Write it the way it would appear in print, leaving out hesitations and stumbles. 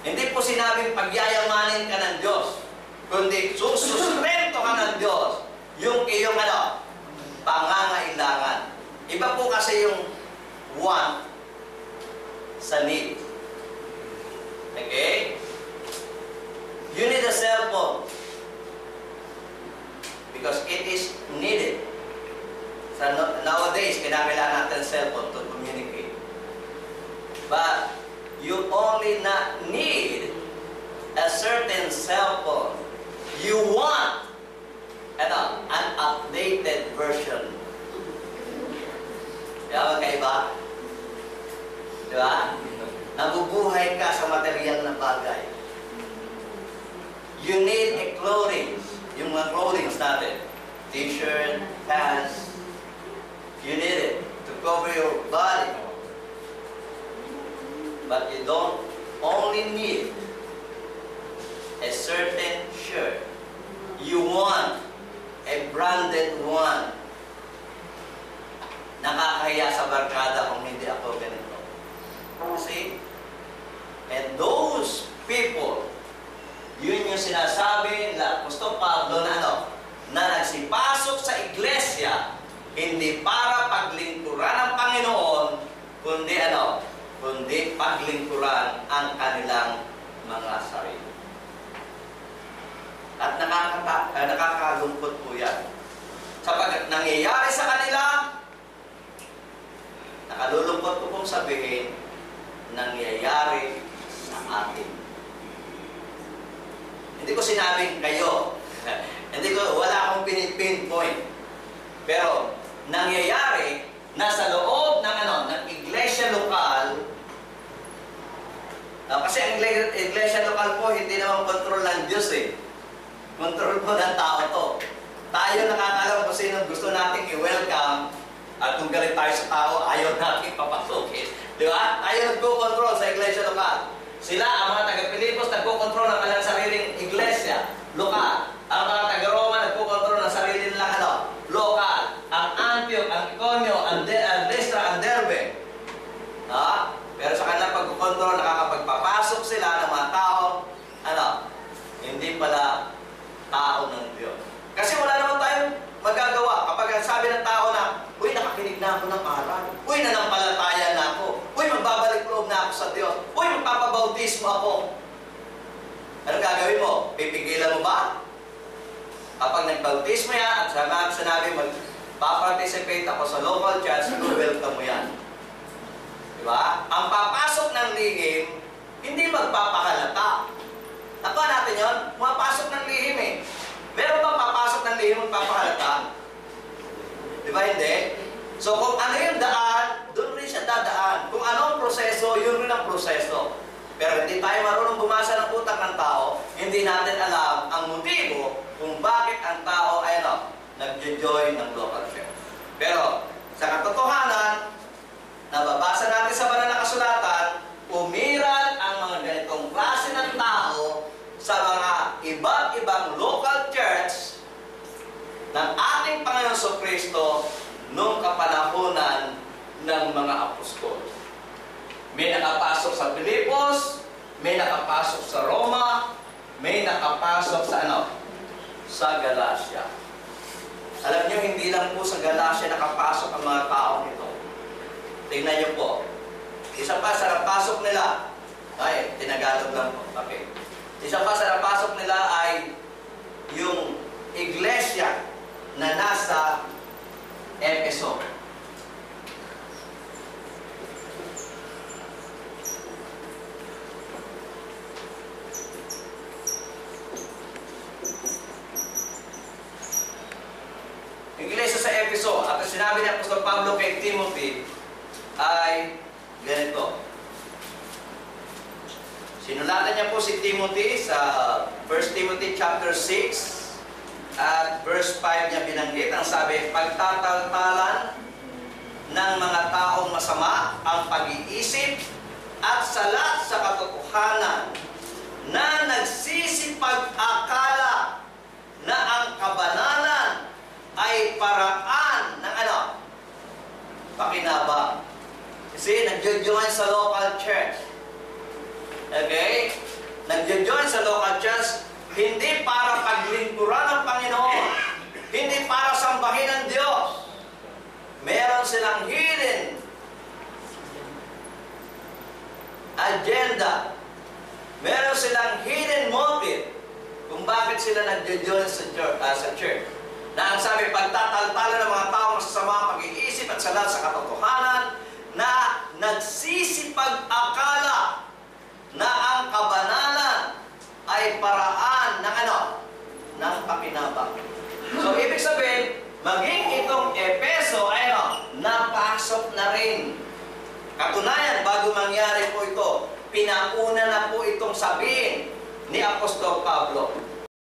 Hindi po sinabing pagyayamanin ka ng Diyos, kundi susustento ka ng Diyos yung iyong pangangailangan. Iba po kasi yung want sa need. Okay? You need a cell phone because it is needed. So nowadays, kailangan natin cellphone to communicate. But you only not need a certain cell phone. You want an updated version. Diba kaiba? Diba? Nabubuhay ka sa material na bagay. You need a clothing. Yung mga clothing natin. T-shirt, pants. You need it to cover your body. But you don't only need a certain shirt. You want a branded one. Nakakahiya sa barkada kung hindi ako ganito. See? And those people, yun yung sinasabi na Apostol Pablo na nagsipasok sa iglesia, hindi para paglingkuran ng Panginoon, kundi paglingkuran ang kanilang mga sarili. At nakakalungkot po yan. Sapagkat nangyayari sa kanila, nakalulungkot ko pong sabihin, nangyayari sa atin. Hindi ko sinabing kayo. Wala akong pinpoint. Pero, nangyayari na sa loob ng iglesia lokal, kasi ang iglesia lokal po, hindi naman control ng Diyos eh. Control po ng tao to. Tayo nakakalam kung sino gusto nating i-welcome, at kung galit tayo sa tao, ayaw natin papasukin. Di ba? Tayo nagko-control sa iglesia lokal. Sila, ang mga taga-Pilipos, nagko-control ng kanilang sariling iglesia lokal. Ang mga taga-Roma, nagko-control ng sarili nilang lokal. Ang Antioch, ang Iconio, ang Lystra, ang Derbe. Pero sa kanilang pagko-control, nakakapagpapasok sila ng mga tao, hindi pala tao ng Diyos. Kasi wala naman tayong magagawa. Kapag sabi ng tao na, uy, nakakinig na ako ng aral. Uy, nanampalataya na ako. Uy, magbabalik loob na ako sa Diyos. Uy, magpapabautismo ako. Anong gagawin mo? Pipigilan mo ba? Kapag nagbautismo yan, at sanabi magpaparticipate ako sa local church, welcome mo yan. Diba? Ang papasok ng lihim, hindi magpapahalata. Nakuha natin yun? Pumapasok ng lihim eh. Meron bang papasok ng lihim magpapahalata? Di ba hindi? So kung ano yung daan, doon rin siya dadaan. Kung ano ang proseso, yun rin ang proseso. Pero hindi tayo marunong bumasa ng utak ng tao, hindi natin alam ang motibo kung bakit ang tao ay nag-join ng local church. Pero sa katotohanan, nababasa natin sa banal na kasulatan, umiral ang mga ganitong klase ng tao sa mga iba't ibang local church ng ating Panginoon Jesucristo noong kapanahunan ng mga apostol. May nakapasok sa Filipos, may nakapasok sa Roma, may nakapasok sa sa Galacia. Alam niyo, hindi lang po sa Galacia nakapasok ang mga tao nito. Tingnan niyo po. Isa pa sa napasok nila, ay, tinagalog lang po. Okay. Isa pa sa napasok nila ay yung iglesia na nasa Efeso. Iglesia sa Efeso, at sinabi ni Apostol Pablo kay Timothy ay ganito. Sinulatan niya po si Timothy sa 1 Timothy chapter 6 at verse 5 niya binanggit. Ang sabi, pagtataltalan ng mga taong masama ang pag-iisip at salat sa katotohanan na nagsisipag-akala na ang kabanalan ay paraan ng pakinabang. Kasi nag-join sa local church. Okay? nag-join sa local church, hindi para paglingkuran ng Panginoon, hindi para sambahin ang Diyos. Meron silang hidden agenda. Meron silang hidden motive kung bakit sila nag-join sa church. Na ang sabi, pagtataltala ng mga tao masasama pag-iisip at salat sa katotohanan, na nagsisipag-akala na ang kabanalan ay paraan ng ano? Ng pakinabang. So, ibig sabihin, maging itong Efeso ay ano? Napasok na rin. Katunayan, bago mangyari po ito, pinauna na po itong sabihin ni Apostol Pablo.